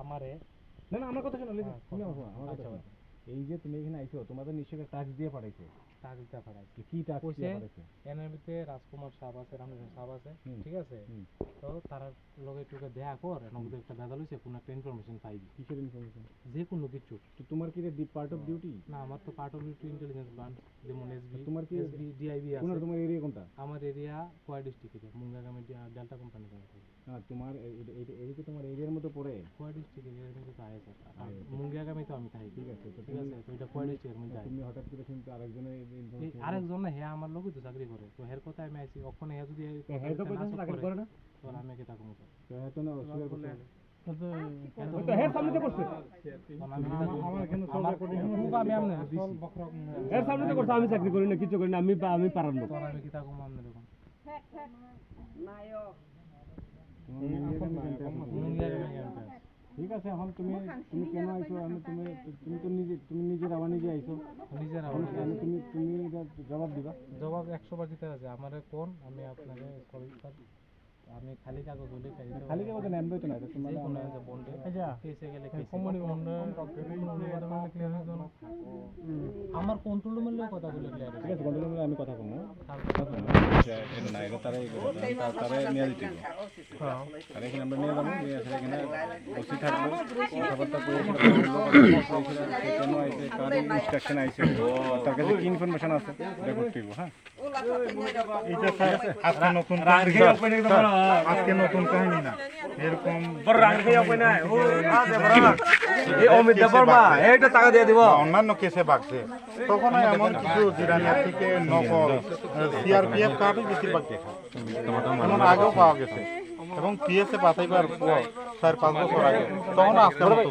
আমারে না না আমার কথা শোনো হ্যাঁ, তুমি আমার কথা আচ্ছা, শোনো। এই যে তুমি এখানে আইছো তোমাদের নিশ্চয়ই টাস্ক দিয়ে পাঠাইছে। টাকা দিতে পারাইছি কি টাস্ক কইছে দিয়ে পাঠাইছে? এনের ভিতরে রাজকুমার সাহেব আছে রামকৃষ্ণ সাহেব আছে হুম। ঠিক আছে হুম। তো তারা লগে টুকে দেখা কর নগদ একটা ভেজাল হইছে কোন একটা ইনফরমেশন পাইবি কিসের ইনফরমেশন? যে কোনো কিছু তো তোমার কি পার্ট অফ ডিউটি? না আমার তো part of duty intelligence branch যেমন এসবি তোমার কি এসবি ডিআইবি কোন আছে তোমার এরিয়া কোনটা? আমার এরিয়া কোয়া ডিস্ট্রিক্ট এরিয়া মুঙ্গাগামী ডেল্টা কোম্পানি থেকে না তোমার এই কি তোমার এরিয়ার মধ্যে পড়ে? কোয়া ডিস্ট্রিক্ট এরিয়ার কিন্তু তাই স্যার মুঙ্গাগামী তো আমি তাই ঠিক আছে তো ঠিক আছে তো এটা কোয়া ডিস্ট্রিক্টের মধ্যে তুমি হঠাৎ করে শুনতে আরেকজনের ইনফরমেশন আরেকজন না হ্যাঁ আমার লোকই তো চাকরি করে তো হের কথা আমি আইছি ওখানে হ্যাঁ যদি হেড তো কইতাছ চাকরি করে না? তো আমি কি তাকমু স্যার তো এত না অস্বীকার করতে হবে। তো হেড সামনে তো করছে। আমার এখানে সব রেকর্ডিং আমি আমনে দিছি হেড সামনে তো করছে আমি চাকরি করি না কিছু করি না আমি পারার লোক। তো আমি কি তাকমু আমনে দেখুন ঠিক আছে এখন তুমি কেন আইছো আমি তুমি তো নিজে আমার নিজে আইছো নিজের তুমি এটা জবাব দিবা। জবাব 100 বার দিতে আছে আমারে কোন আমি আপনাকে সরি স্যার আমি খালি কাগজ হলে খালি কাগজে নাম দইতো না তুমি যে কোনো একটা বন্ডে কেসে গেলে কোম্পানি বন্ডে ক্লিয়ার হয়ে যাবে আমার কন্ট্রোল রুমের লোক কথা বলে ক্লিয়ার ঠিক আছে কন্ট্রোল রুমে আমি কথা কম এটা না এটা তারা নিয়ে দিতে আর এখানে আমরা নিয়ে যাবো নিয়ে আসলে এখানে বসে থাকবো কথাবার্তা করে কেন আইছে কার ইনস্ট্রাকশন আইছে তার কাছে কি ইনফরমেশন আছে রেকর্ড করব। হ্যাঁ এটা আজকে নতুন আজকে নতুন কাহিনী না এরকম অন্যান্য কেসে বাগছে তখন এমন কিছু জিরানিয়া থেকে নকল সিআরপিএফ কার্ডই বেশিরভাগ দেখা এমন আগেও পাওয়া গেছে এবং পিএসএ বাছাইবার পর 4-5 বছর আগে তখন আজকে মতো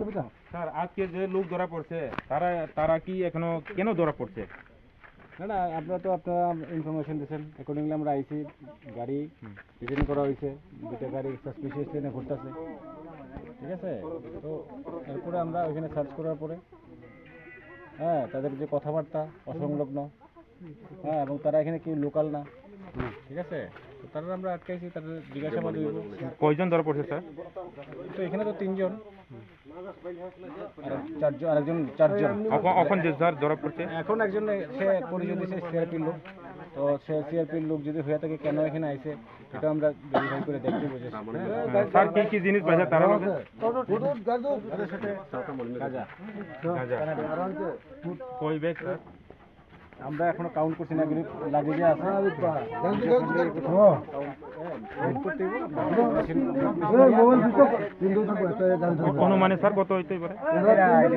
সুবিধা স্যার আজকে যে লোক ধরা পড়ছে তারা কি এখনো কেন ধরা পড়ছে? না না আপনারা তো আপনারা ইনফরমেশন দিয়েছেন অ্যাকর্ডিংলি আমরা আইছি গাড়ি ডিজাইন করা হয়েছে দুটো গাড়ি সাসপিশিয়াস ট্রেনে ঘুরতেছে ঠিক আছে তো এরপরে আমরা ওইখানে সার্চ করার পরে হ্যাঁ তাদের যে কথাবার্তা অসংলগ্ন হ্যাঁ এবং তারা এখানে কেউ লোকাল না ঠিক আছে তো তারা আমরা আটকাইছি তাদের জিজ্ঞাসাবাদ হইব। কয়জন ধরা পড়ছে স্যার? তো এখানে তো 3 জন আরেকজন 4 জন এখন যে স্যার ধরা পড়ছে এখন একজন সে পরিচয় দিয়েছে সিআরপির লোক তো সে সিআরপির লোক যদি হয়ে থাকে কেন এখানে আইছে এটা আমরা ভেরিফাই করে দেখতে বুঝেছি। স্যার কি কি জিনিস পাইছে তারা বলে? কই ব্যাগ স্যার? আমরা এখনো কাউন্ট করছি না কিন্তু লাগেজে আছে অনুমানে স্যার কত হইতে পারে?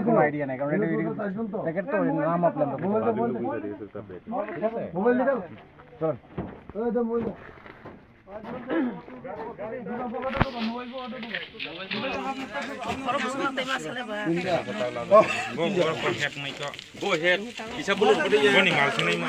কোনো আইডিয়া নাই কারণ এটা তো নাম আপনার mobile Go ahead. Isa bulog ko din yan. Maling malas na yung